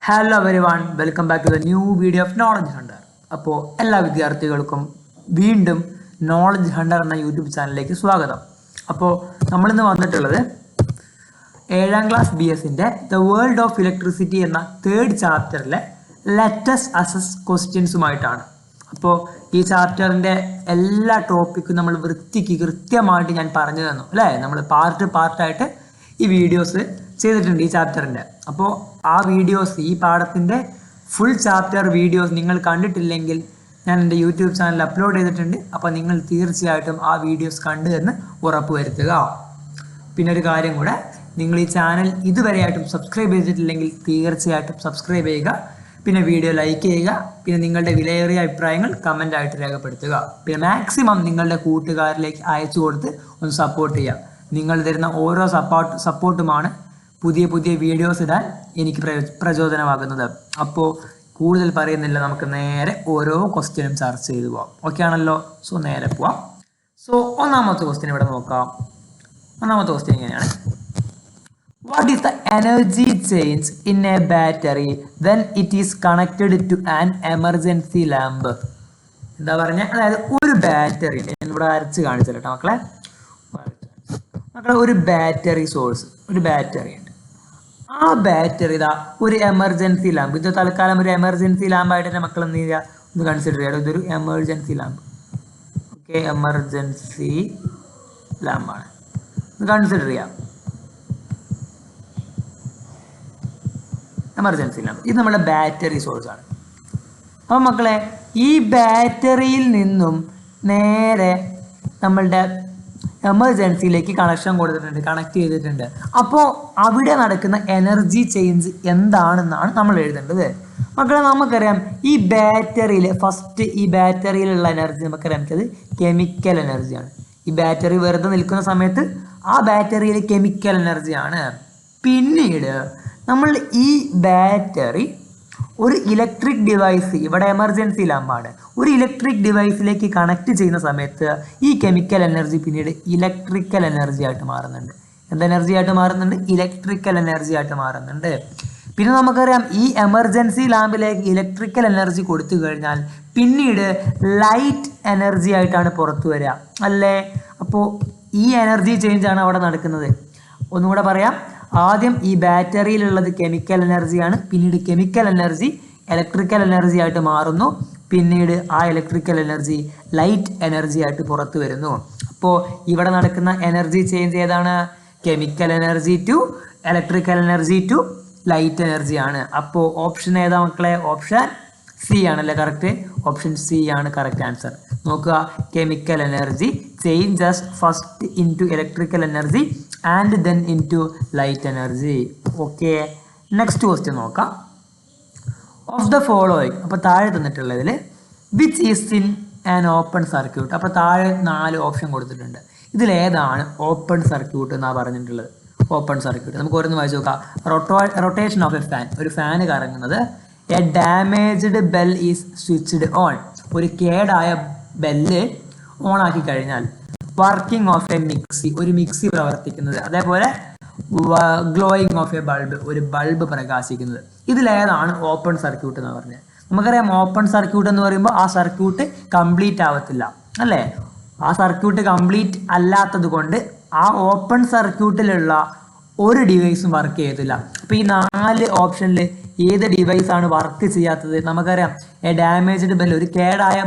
Hello everyone, welcome back to the new video of Knowledge Hunter. അപ്പോൾ എല്ലാ വിദ്യാർത്ഥികൾക്കും വീണ്ടും നോളജ് ഹണ്ടർ എന്ന യൂട്യൂബ് ചാനലിലേക്ക് സ്വാഗതം. അപ്പോൾ നമ്മളിന്ന് വന്നിട്ടുള്ളത് 7ാം ക്ലാസ് BSന്റെ ദ വേൾഡ് ഓഫ് ഇലക്ട്രിസിറ്റി എന്ന 3rd ചാപ്റ്ററിലെ ലെറ്റസ് അസസ് ക്വസ്റ്റ്യൻസുമായിട്ടാണ്. അപ്പോൾ ഈ ചാപ്റ്ററിൻ്റെ എല്ലാ ടോപ്പിക്കും നമ്മൾ വൃത്തിക്ക് കൃത്യമായിട്ട് ഞാൻ പറഞ്ഞു തന്നു അല്ലേ. നമ്മൾ പാർട്ടായിട്ട് ഈ വീഡിയോസ് ചെയ്തിട്ടുണ്ട് ഈ ചാപ്റ്ററിൻ്റെ. അപ്പോൾ ആ വീഡിയോസ്, ഈ പാഠത്തിൻ്റെ ഫുൾ ചാപ്റ്റർ വീഡിയോസ് നിങ്ങൾ കണ്ടിട്ടില്ലെങ്കിൽ ഞാൻ എൻ്റെ യൂട്യൂബ് ചാനലിൽ അപ്ലോഡ് ചെയ്തിട്ടുണ്ട്. അപ്പോൾ നിങ്ങൾ തീർച്ചയായിട്ടും ആ വീഡിയോസ് കണ്ടു എന്ന് ഉറപ്പ് വരുത്തുക. പിന്നെ ഒരു കാര്യം കൂടെ, നിങ്ങൾ ഈ ചാനൽ ഇതുവരെയായിട്ടും സബ്സ്ക്രൈബ് ചെയ്തിട്ടില്ലെങ്കിൽ തീർച്ചയായിട്ടും സബ്സ്ക്രൈബ് ചെയ്യുക. പിന്നെ വീഡിയോ ലൈക്ക് ചെയ്യുക. പിന്നെ നിങ്ങളുടെ വിലയേറിയ അഭിപ്രായങ്ങൾ കമൻ്റായിട്ട് രേഖപ്പെടുത്തുക. പിന്നെ മാക്സിമം നിങ്ങളുടെ കൂട്ടുകാരിലേക്ക് അയച്ചു കൊടുത്ത് ഒന്ന് സപ്പോർട്ട് ചെയ്യുക. നിങ്ങൾ തരുന്ന ഓരോ സപ്പോർട്ടുമാണ് പുതിയ വീഡിയോസ് ഇടാൻ എനിക്ക് പ്രചോദനമാകുന്നത്. അപ്പോൾ കൂടുതൽ പറയുന്നില്ല, നമുക്ക് നേരെ ഓരോ ക്വസ്റ്റ്യനും ചർച്ച ചെയ്തു പോവാം. ഓക്കെ ആണല്ലോ? സോ നേരെ പോവാം. സോ ഒന്നാമത്തെ ക്വസ്റ്റ്യൻ ഇവിടെ നോക്കാം. ഒന്നാമത്തെ ക്വസ്റ്റ്യൻ ഇങ്ങനെയാണ്: what is the energy change in a battery when it is connected to an emergency lamp? എന്താ പറഞ്ഞാൽ, അതായത് ഒരു ബാറ്ററി, ഇവിടെ അരച്ച് കാണിച്ചല്ലോ കേട്ടോ മക്കളെ. ഒരു ബാറ്ററി സോഴ്സ്, ഒരു ബാറ്ററി ഉണ്ട്. ആ ബാറ്ററി ഇതാ ഒരു എമർജൻസി ലാമ്പ്. ഇത് തൽക്കാലം ഒരു എമർജൻസി ലാമ്പായിട്ട് തന്നെ മക്കൾ എന്ത് ചെയ്യുക, ഒന്ന് കൺസിഡർ ചെയ്യുക. ഇതൊരു എമർജൻസി ലാമ്പ്. ഓക്കെ, എമർജൻസി ലാമ്പാണ്, ഒന്ന് കൺസിഡർ ചെയ്യാം. എമർജൻസി ലാമ്പ് ഇത് നമ്മുടെ ബാറ്ററി സോഴ്സ് ആണ്. അപ്പോൾ മക്കളെ, ഈ ബാറ്ററിയിൽ നിന്നും നേരെ നമ്മളുടെ എമർജൻസിയിലേക്ക് കണക്ട് ചെയ്തിട്ടുണ്ട്. അപ്പോൾ അവിടെ നടക്കുന്ന എനർജി ചേഞ്ച് എന്താണെന്നാണ് നമ്മൾ എഴുതേണ്ടത്. മക്കളെ, നമുക്കറിയാം ഈ ബാറ്ററിയിൽ ഈ ബാറ്ററിയിലുള്ള എനർജി നമുക്കറിയാം, അത് കെമിക്കൽ എനർജിയാണ്. ഈ ബാറ്ററി വെറുതെ നിൽക്കുന്ന സമയത്ത് ആ ബാറ്ററിയിൽ കെമിക്കൽ എനർജിയാണ്. പിന്നീട് നമ്മൾ ഈ ബാറ്ററി ഒരു ഇലക്ട്രിക് ഡിവൈസ്, ഇവിടെ എമർജൻസി ലാമ്പാണ്, ഒരു ഇലക്ട്രിക് ഡിവൈസിലേക്ക് കണക്ട് ചെയ്യുന്ന സമയത്ത് ഈ കെമിക്കൽ എനർജി പിന്നീട് ഇലക്ട്രിക്കൽ എനർജി ആയിട്ട് മാറുന്നുണ്ട്. എന്ത് എനർജി ആയിട്ട് മാറുന്നുണ്ട്? ഇലക്ട്രിക്കൽ എനർജി ആയിട്ട് മാറുന്നുണ്ട്. പിന്നെ നമുക്കറിയാം ഈ എമർജൻസി ലാമ്പിലേക്ക് ഇലക്ട്രിക്കൽ എനർജി കൊടുത്തു കഴിഞ്ഞാൽ പിന്നീട് ലൈറ്റ് എനർജി ആയിട്ടാണ് പുറത്തു വരിക അല്ലേ. അപ്പോൾ ഈ എനർജി ചേഞ്ച് ആണ് അവിടെ നടക്കുന്നത്. ഒന്നുകൂടെ പറയാം, ആദ്യം ഈ ബാറ്ററിയിലുള്ളത് കെമിക്കൽ എനർജിയാണ്. പിന്നീട് കെമിക്കൽ എനർജി ഇലക്ട്രിക്കൽ എനർജി ആയിട്ട് മാറുന്നു. പിന്നീട് ആ ഇലക്ട്രിക്കൽ എനർജി ലൈറ്റ് എനർജി ആയിട്ട് പുറത്തു വരുന്നു. അപ്പോൾ ഇവിടെ നടക്കുന്ന എനർജി ചേഞ്ച് ഏതാണ്? Chemical energy to electrical energy to light energy ആണ്. അപ്പോൾ ഓപ്ഷൻ ഏതാ മക്കളെ? ഓപ്ഷൻ സി ആണല്ലേ കറക്റ്റ്. ഓപ്ഷൻ സി ആണ് കറക്റ്റ് ആൻസർ. നോക്കുക, chemical energy changes first into electrical energy and then into light energy. Okay, next question നോക്കാം. Of the following, അപ്പോൾ താഴെ തന്നിട്ടുള്ളതിൽ which is in an open circuit? അപ്പോൾ താഴെ 4 option കൊടുത്തിട്ടുണ്ട്. ഇതിലേതാണ് ഓപ്പൺ സർക്യൂട്ട് എന്നാണ് പറഞ്ഞിട്ടുള്ളത്? ഓപ്പൺ സർക്യൂട്ട് നമുക്ക് ഓരോന്ന് വായിച്ചു നോക്കാം. റൊട്ടേഷൻ ഓഫ് എ ഫാൻ, ഒരു ഫാന് കറങ്ങുന്നത്. A damaged bell is switched on, ഒരു കേടായ ബെല്ല് ഓൺ ആക്കി കഴിഞ്ഞാൽ. വർക്കിംഗ് ഓഫ് എ മിക്സി, ഒരു മിക്സി പ്രവർത്തിക്കുന്നത്. അതേപോലെ ഗ്ലോയിങ് ഓഫ് എ ബൾബ്, ഒരു ബൾബ് പ്രകാശിക്കുന്നത്. ഇതിലേതാണ് ഓപ്പൺ സർക്യൂട്ട് എന്ന് പറഞ്ഞത്? നമുക്കറിയാം ഓപ്പൺ സർക്യൂട്ട് എന്ന് പറയുമ്പോൾ ആ സർക്യൂട്ട് കംപ്ലീറ്റ് ആവത്തില്ല അല്ലേ. ആ സർക്യൂട്ട് കംപ്ലീറ്റ് അല്ലാത്തത് കൊണ്ട് ആ ഓപ്പൺ സർക്യൂട്ടിലുള്ള ഒരു ഡിവൈസും വർക്ക് ചെയ്യത്തില്ല. അപ്പോൾ ഈ 4 ഓപ്ഷനിൽ ഏത് ഡിവൈസാണ് വർക്ക് ചെയ്യാത്തത്? നമുക്കറിയാം എ ഡാമേജ്ഡ് ബെൽ, ഒരു കേടായ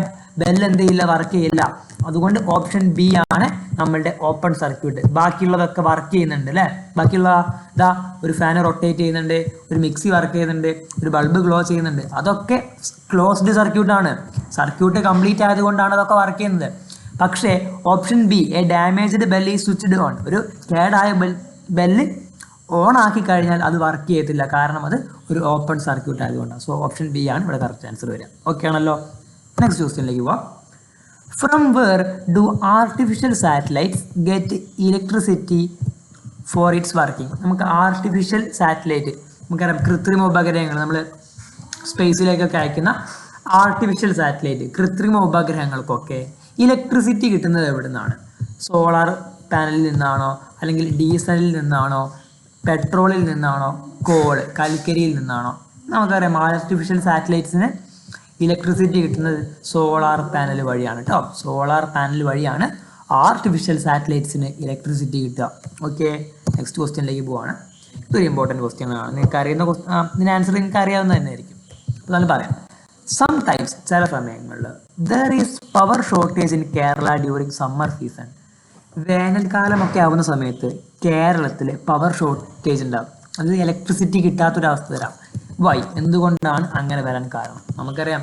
ബെൽ എന്ത് ചെയ്യില്ല, വർക്ക് ചെയ്യില്ല. അതുകൊണ്ട് ഓപ്ഷൻ ബി ആണ് നമ്മളുടെ ഓപ്പൺ സർക്യൂട്ട്. ബാക്കിയുള്ളതൊക്കെ വർക്ക് ചെയ്യുന്നുണ്ട് അല്ലേ. ബാക്കിയുള്ള ഇതാ ഒരു ഫാന് റൊട്ടേറ്റ് ചെയ്യുന്നുണ്ട്, ഒരു മിക്സി വർക്ക് ചെയ്യുന്നുണ്ട്, ഒരു ബൾബ് ഗ്ലോ ചെയ്യുന്നുണ്ട്. അതൊക്കെ ക്ലോസ്ഡ് സർക്യൂട്ടാണ്. സർക്യൂട്ട് കംപ്ലീറ്റ് ആയതുകൊണ്ടാണ് അതൊക്കെ വർക്ക് ചെയ്യുന്നത്. പക്ഷേ option B, A damaged bell is switched on, ഒരു കേടായ ബെല്ല് ഓൺ ആക്കി കഴിഞ്ഞാൽ അത് വർക്ക് ചെയ്യത്തില്ല, കാരണം അത് ഒരു ഓപ്പൺ സർക്യൂട്ട് ആയതുകൊണ്ടാണ്. സോ ഓപ്ഷൻ ബി ആണ് ഇവിടെ കറക്റ്റ് ആൻസർ വരിക. ഓക്കെ ആണല്ലോ? നെക്സ്റ്റ് ക്വസ്റ്റ്യനിലേക്ക് പോവാം. From where do artificial satellites get electricity for its working? നമുക്ക് ആർട്ടിഫിഷ്യൽ സാറ്റലൈറ്റ്, നമുക്കറിയാം കൃത്രിമ ഉപഗ്രഹങ്ങൾ, നമ്മൾ സ്പേസിലേക്കൊക്കെ അയക്കുന്ന ആർട്ടിഫിഷ്യൽ സാറ്റലൈറ്റ്, കൃത്രിമ ഉപഗ്രഹങ്ങൾക്കൊക്കെ ഇലക്ട്രിസിറ്റി കിട്ടുന്നത് എവിടെ നിന്നാണ്? സോളാർ പാനലിൽ നിന്നാണോ, അല്ലെങ്കിൽ ഡീസലിൽ നിന്നാണോ, പെട്രോളിൽ നിന്നാണോ, കോൾ കൽക്കരിയിൽ നിന്നാണോ? നമുക്കറിയാം ആർട്ടിഫിഷ്യൽ സാറ്റലൈറ്റ്സിന് ഇലക്ട്രിസിറ്റി കിട്ടുന്നത് സോളാർ പാനൽ വഴിയാണ് കേട്ടോ. സോളാർ പാനൽ വഴിയാണ് ആർട്ടിഫിഷ്യൽ സാറ്റലൈറ്റ്സിന് ഇലക്ട്രിസിറ്റി കിട്ടുക. ഓക്കെ, നെക്സ്റ്റ് ക്വസ്റ്റ്യനിലേക്ക് പോവാണ്. ഇതൊരു ഇമ്പോർട്ടൻറ്റ് ക്വസ്റ്റ്യൻ ആണ്. നിങ്ങൾക്ക് അറിയുന്ന ഇതിന് ആൻസർ നിങ്ങൾക്ക് അറിയാവുന്ന തന്നെ ആയിരിക്കും. അതാണ് പറയാം. സംടൈംസ് ചില സമയങ്ങളിൽ there is power shortage in Kerala during summer season. വേനൽക്കാലമൊക്കെ ആവുന്ന സമയത്ത് കേരളത്തിൽ പവർ ഷോർട്ടേജ് ഉണ്ടാകും. അത് ഇലക്ട്രിസിറ്റി കിട്ടാത്തൊരവസ്ഥ വരാം. വൈ, എന്തുകൊണ്ടാണ് അങ്ങനെ വരാൻ കാരണം? നമുക്കറിയാം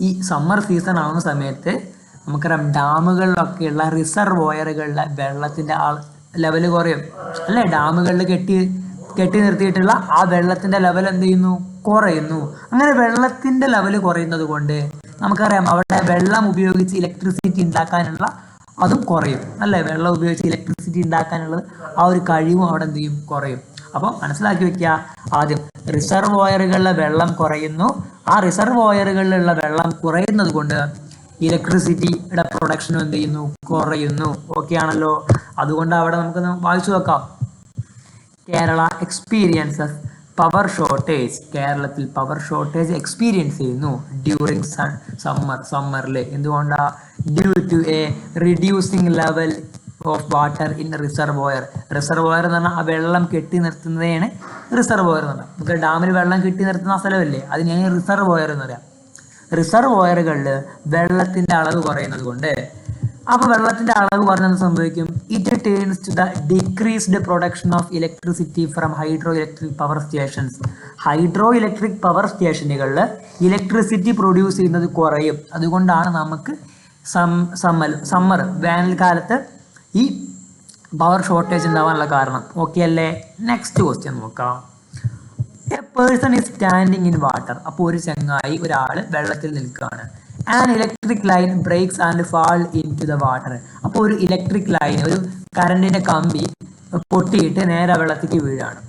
ഈ സമ്മർ സീസൺ ആവുന്ന സമയത്ത് നമുക്കറിയാം ഡാമുകളിലൊക്കെയുള്ള റിസർവോയറുകളിലെ വെള്ളത്തിൻ്റെ ലെവൽ കുറയും അല്ലേ. ഡാമുകളിൽ കെട്ടി നിർത്തിയിട്ടുള്ള ആ വെള്ളത്തിൻ്റെ ലെവൽ എന്ത് ചെയ്യുന്നു? കുറയുന്നു. അങ്ങനെ വെള്ളത്തിൻ്റെ ലെവൽ കുറയുന്നത് കൊണ്ട് നമുക്കറിയാം അവിടെ വെള്ളം ഉപയോഗിച്ച് ഇലക്ട്രിസിറ്റി ഉണ്ടാക്കാനുള്ള അതും കുറയും അല്ലേ. വെള്ളം ഉപയോഗിച്ച് ഇലക്ട്രിസിറ്റി ഉണ്ടാക്കാനുള്ളത് ആ ഒരു കഴിവും അവിടെ എന്ത് ചെയ്യും? കുറയും. അപ്പോൾ മനസ്സിലാക്കി വെക്കുക, ആദ്യം റിസർവോയറുകളിലെ വെള്ളം കുറയുന്നു. ആ റിസർവോയറുകളിലുള്ള വെള്ളം കുറയുന്നത് കൊണ്ട് ഇലക്ട്രിസിറ്റിയുടെ പ്രൊഡക്ഷനും എന്ത് ചെയ്യുന്നു? കുറയുന്നു. ഓക്കെ ആണല്ലോ. അതുകൊണ്ട് അവിടെ നമുക്കൊന്ന് വായിച്ചു നോക്കാം. Kerala experiences power shortage. കേരളത്തിൽ പവർ ഷോർട്ടേജ് എക്സ്പീരിയൻസ് ചെയ്യുന്നു ഡ്യൂറിങ് സമ്മറിൽ. എന്തുകൊണ്ടാണ്? Due to a reducing level of water in reservoir. Reservoir എന്ന് പറഞ്ഞാൽ ആ വെള്ളം കെട്ടി നിർത്തുന്നതാണ് റിസർവോയർ എന്ന് പറഞ്ഞാൽ. നമുക്ക് ഡാമിൽ വെള്ളം കെട്ടി നിർത്തുന്ന സ്ഥലമല്ലേ, അതിനാണ് റിസർവോയർ എന്ന് പറയാം. റിസർവോയറുകളിൽ വെള്ളത്തിൻ്റെ അളവ് കുറയുന്നത് കൊണ്ട്, അപ്പോൾ വെള്ളത്തിൻ്റെ അളവ് കുറഞ്ഞത് സംഭവിക്കും. It turns to the decreased production of electricity from hydro electric power stations. Hydro electric power സ്റ്റേഷനുകളിൽ ഇലക്ട്രിസിറ്റി പ്രൊഡ്യൂസ് ചെയ്യുന്നത് കുറയും. അതുകൊണ്ടാണ് നമുക്ക് സമ്മർ വേനൽക്കാലത്ത് ഈ പവർ ഷോർട്ടേജ് ഉണ്ടാവാനുള്ള കാരണം. ഓക്കെ അല്ലേ. നെക്സ്റ്റ് ക്വസ്റ്റ്യൻ നോക്കാം. A person is standing in water. അപ്പോൾ ഒരു ചങ്ങായി, ഒരാൾ വെള്ളത്തിൽ നിൽക്കുകയാണ്. An electric line breaks and fall into the water. അപ്പോൾ ഒരു ഇലക്ട്രിക് ലൈൻ, ഒരു കറണ്ടിൻ്റെ കമ്പി പൊട്ടിയിട്ട് നേരെ വെള്ളത്തിലേക്ക് വീഴാണ്.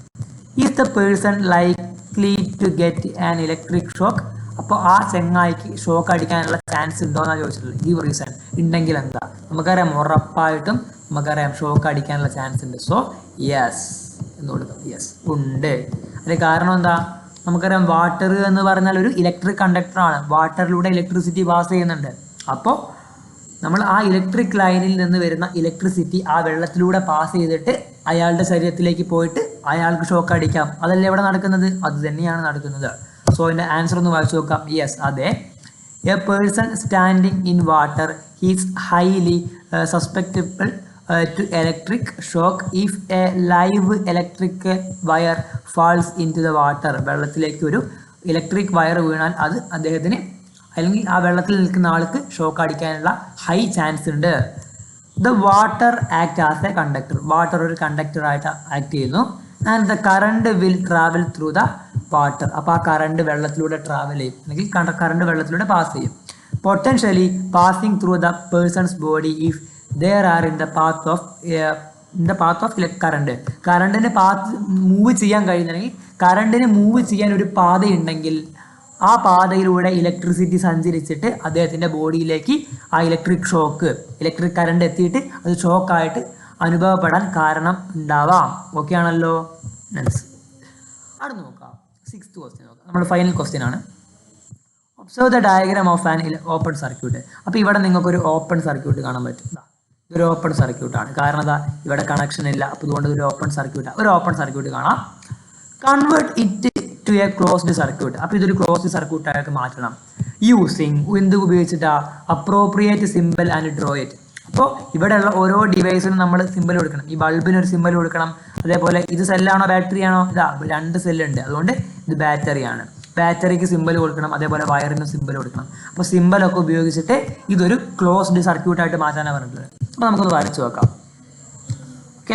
Is the person likely to get an electric shock. അപ്പോൾ ആ ചെങ്ങായിക്ക് ഷോക്ക് അടിക്കാനുള്ള ചാൻസ് ഉണ്ടോ എന്നാണ് ചോദിച്ചിട്ടുള്ളത്. Give reason. ഉണ്ടെങ്കിൽ എന്താ? നമുക്കറിയാം ഉറപ്പായിട്ടും നമുക്കറിയാം ഷോക്ക് അടിക്കാനുള്ള ചാൻസ് ഉണ്ട്. സോ യെസ് എന്ന് കൊടുക്കാം. യെസ് ഉണ്ട്. അതിന് കാരണം എന്താ? നമുക്കറിയാം വാട്ടർ എന്ന് പറഞ്ഞാൽ ഒരു ഇലക്ട്രിക് കണ്ടക്ടറാണ്. വാട്ടറിലൂടെ ഇലക്ട്രിസിറ്റി പാസ് ചെയ്യുന്നുണ്ട്. അപ്പോൾ നമ്മൾ ആ ഇലക്ട്രിക് ലൈനിൽ നിന്ന് വരുന്ന ഇലക്ട്രിസിറ്റി ആ വെള്ളത്തിലൂടെ പാസ് ചെയ്തിട്ട് അയാളുടെ ശരീരത്തിലേക്ക് പോയിട്ട് അയാൾക്ക് ഷോക്ക് അടിക്കാം. അതല്ലേ ഇവിടെ നടക്കുന്നത്? അത് തന്നെയാണ് നടക്കുന്നത്. സോ അതിൻ്റെ ആൻസർ ഒന്ന് വായിച്ചു നോക്കാം. യെസ്, അതെ. A person standing in water is highly susceptible to electric shock if a live electric wire falls into the water. വെള്ളത്തിലേക്ക് ഒരു ഇലക്ട്രിക് വയർ വീണാൽ അത് അദ്ദേഹത്തിന് അല്ലെങ്കിൽ ആ വെള്ളത്തിൽ നിൽക്കുന്ന ആൾക്ക് ഷോക്ക് അടിക്കാനുള്ള ഹൈ ചാൻസ് ഉണ്ട്. The water act as A conductor. Water ഒരു കണ്ടക്ടറായിട്ട് ആക്ട് ചെയ്യുന്നു. And the current will travel through the water. അപ്പോൾ ആ കറണ്ട് വെള്ളത്തിലൂടെ ട്രാവൽ ചെയ്യും, അല്ലെങ്കിൽ കറണ്ട് വെള്ളത്തിലൂടെ പാസ് ചെയ്യും. Potentially passing through the person's body if there are in the path of current. കറണ്ടിന് പാത്ത് മൂവ് ചെയ്യാൻ കഴിയുന്നെങ്കിൽ, കറണ്ടിന് മൂവ് ചെയ്യാൻ ഒരു പാതയുണ്ടെങ്കിൽ ആ പാതയിലൂടെ ഇലക്ട്രിസിറ്റി സഞ്ചരിച്ചിട്ട് അദ്ദേഹത്തിൻ്റെ ബോഡിയിലേക്ക് ആ ഇലക്ട്രിക് ഷോക്ക്, ഇലക്ട്രിക് കറണ്ട് എത്തിയിട്ട് അത് ഷോക്കായിട്ട് അനുഭവപ്പെടാൻ കാരണം ഉണ്ടാവാം. ഓക്കെ ആണല്ലോ. അവിടെ നോക്കാം. 6th ക്വസ്റ്റ്യൻ നോക്കാം. നമ്മുടെ ഫൈനൽ ക്വസ്റ്റ്യൻ ആണ്. Observe the diagram of an open circuit. അപ്പോൾ ഇവിടെ നിങ്ങൾക്കൊരു ഓപ്പൺ സർക്യൂട്ട് കാണാൻ പറ്റും. ഇതൊരു ഓപ്പൺ സർക്യൂട്ടാണ്. കാരണം എന്താ? ഇവിടെ കണക്ഷൻ ഇല്ല. അപ്പോൾ ഇതുകൊണ്ട് ഒരു ഓപ്പൺ സർക്യൂട്ട് കാണാം. Convert it to a closed circuit. അപ്പോൾ ഇതൊരു ക്ലോസ്ഡ് സർക്യൂട്ടായിട്ട് മാറ്റണം. യൂസിങ് എന്ത് ഉപയോഗിച്ചിട്ടാ? Appropriate simple and draw it. അപ്പോൾ ഇവിടെയുള്ള ഓരോ ഡിവൈസിനും നമ്മൾ സിമ്പിൾ കൊടുക്കണം. ഈ ബൾബിന് ഒരു സിമ്പിൾ കൊടുക്കണം. അതേപോലെ ഇത് സെല്ലാണോ ബാറ്ററി ആണോ? ഇതാ 2 സെല്ലുണ്ട്, അതുകൊണ്ട് ഇത് ബാറ്ററിയാണ്. ബാറ്ററിക്ക് സിമ്പിൾ കൊടുക്കണം, അതേപോലെ വയറിന് സിമ്പിൾ കൊടുക്കണം. അപ്പോൾ സിമ്പിളൊക്കെ ഉപയോഗിച്ചിട്ട് ഇതൊരു ക്ലോസ്ഡ് സർക്യൂട്ടായിട്ട് മാറ്റാനാണ് പറഞ്ഞിട്ടുള്ളത്. അപ്പോൾ നമുക്കൊന്ന് വരച്ചു നോക്കാം.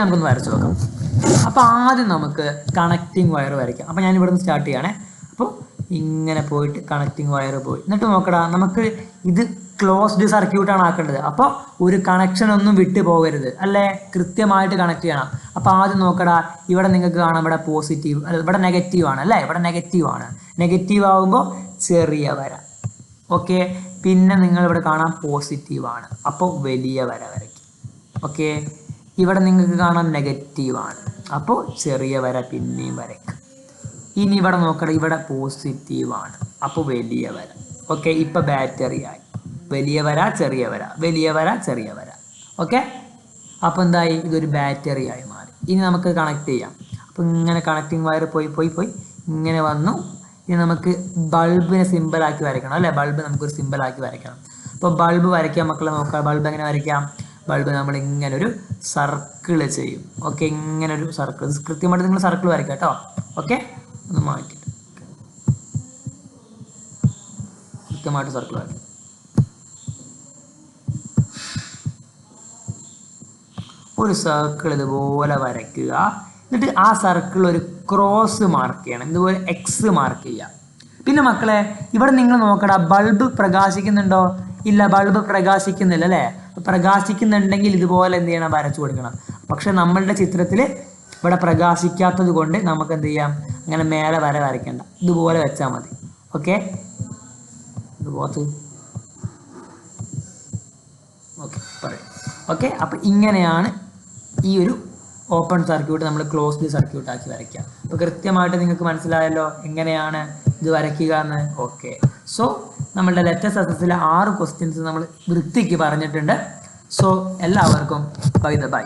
നമുക്കൊന്ന് വരച്ചു നോക്കാം. അപ്പോൾ ആദ്യം നമുക്ക് കണക്റ്റിംഗ് വയർ വരയ്ക്കാം. അപ്പോൾ ഞാൻ ഇവിടെ നിന്ന് സ്റ്റാർട്ട് ചെയ്യണേ. അപ്പോൾ ഇങ്ങനെ പോയിട്ട് കണക്റ്റിംഗ് വയർ പോയി. എന്നിട്ട് നോക്കടാ, നമുക്ക് ഇത് ക്ലോസ്ഡ് സർക്യൂട്ടാണ് ആക്കേണ്ടത്. അപ്പോൾ ഒരു കണക്ഷൻ ഒന്നും വിട്ടു പോകരുത് അല്ലേ, കൃത്യമായിട്ട് കണക്ട് ചെയ്യണം. അപ്പോൾ ആദ്യം നോക്കടാ, ഇവിടെ നിങ്ങൾക്ക് കാണാം ഇവിടെ പോസിറ്റീവ്, ഇവിടെ നെഗറ്റീവ് ആണ് അല്ലേ, ഇവിടെ നെഗറ്റീവ് ആണ്. നെഗറ്റീവ് ആകുമ്പോൾ ചെറിയ വര. ഓക്കെ, പിന്നെ നിങ്ങൾ ഇവിടെ കാണാം പോസിറ്റീവ് ആണ്, അപ്പോൾ വലിയ വര വരയ്ക്കും. ഓക്കെ, ഇവിടെ നിങ്ങൾക്ക് കാണാം നെഗറ്റീവ് ആണ്, അപ്പോൾ ചെറിയ വര പിന്നെയും വരയ്ക്കും. ഇനി ഇവിടെ നോക്കണം, ഇവിടെ പോസിറ്റീവാണ്, അപ്പോൾ വലിയ വര. ഓക്കെ, ഇപ്പം ബാറ്ററി ആയി. വലിയ വര ചെറിയ വര, വലിയ വര ചെറിയ വര. ഓക്കെ, അപ്പോൾ എന്തായി, ഇതൊരു ബാറ്ററി ആയി മാറി. ഇനി നമുക്ക് കണക്ട് ചെയ്യാം. അപ്പോൾ ഇങ്ങനെ കണക്റ്റിംഗ് വയർ പോയി ഇങ്ങനെ വന്നു. ഇനി നമുക്ക് ബൾബിനെ സിമ്പിളാക്കി വരയ്ക്കണം അല്ലേ? ബൾബ് നമുക്കൊരു സിമ്പിളാക്കി വരയ്ക്കണം. അപ്പോൾ ബൾബ് വരയ്ക്കാൻ മക്കളെ നോക്കാം. ബൾബ് എങ്ങനെ വരയ്ക്കാം? ബൾബ് നമ്മൾ ഇങ്ങനെ ഒരു സർക്കിൾ ചെയ്യും. ഓക്കെ, ഇങ്ങനെ ഒരു സർക്കിൾ, കൃത്യമായിട്ട് നിങ്ങൾ സർക്കിൾ വരയ്ക്കാം കേട്ടോ. ഓക്കെ, ഒന്ന് മാറ്റിയിട്ട് കൃത്യമായിട്ട് സർക്കിൾ വരയ്ക്കും. ഒരു സർക്കിൾ ഇതുപോലെ വരയ്ക്കുക. എന്നിട്ട് ആ സർക്കിൾ ഒരു ക്രോസ് മാർക്ക് ചെയ്യണം, ഇതുപോലെ എക്സ് മാർക്ക് ചെയ്യുക. പിന്നെ മക്കളെ ഇവിടെ നിങ്ങൾ നോക്കടാ, ബൾബ് പ്രകാശിക്കുന്നുണ്ടോ? ഇല്ല, ബൾബ് പ്രകാശിക്കുന്നില്ല അല്ലേ? പ്രകാശിക്കുന്നുണ്ടെങ്കിൽ ഇതുപോലെ എന്ത് ചെയ്യണം, വരച്ചു കൊടുക്കണം. പക്ഷെ നമ്മളുടെ ചിത്രത്തിൽ ഇവിടെ പ്രകാശിക്കാത്തത് കൊണ്ട് നമുക്ക് എന്ത് ചെയ്യാം, അങ്ങനെ മേലെ വരയ്ക്കണ്ട, ഇതുപോലെ വെച്ചാൽ മതി. ഓക്കെ, ഇതുപോലെ പറയും. ഓക്കെ, അപ്പം ഇങ്ങനെയാണ് ഈ ഒരു ഓപ്പൺ സർക്യൂട്ട് നമ്മൾ ക്ലോസ്ഡ് സർക്യൂട്ട് ആക്കി വരയ്ക്കുക. അപ്പോൾ കൃത്യമായിട്ട് നിങ്ങൾക്ക് മനസ്സിലായല്ലോ എങ്ങനെയാണ് ഇത് വരയ്ക്കുക എന്ന്. ഓക്കെ, സോ നമ്മളുടെ ലെറ്റസ് അസസിലെ 6 ക്വസ്റ്റ്യൻസ് നമ്മൾ വൃത്തിക്ക് പറഞ്ഞിട്ടുണ്ട്. സോ എല്ലാവർക്കും ബൈ.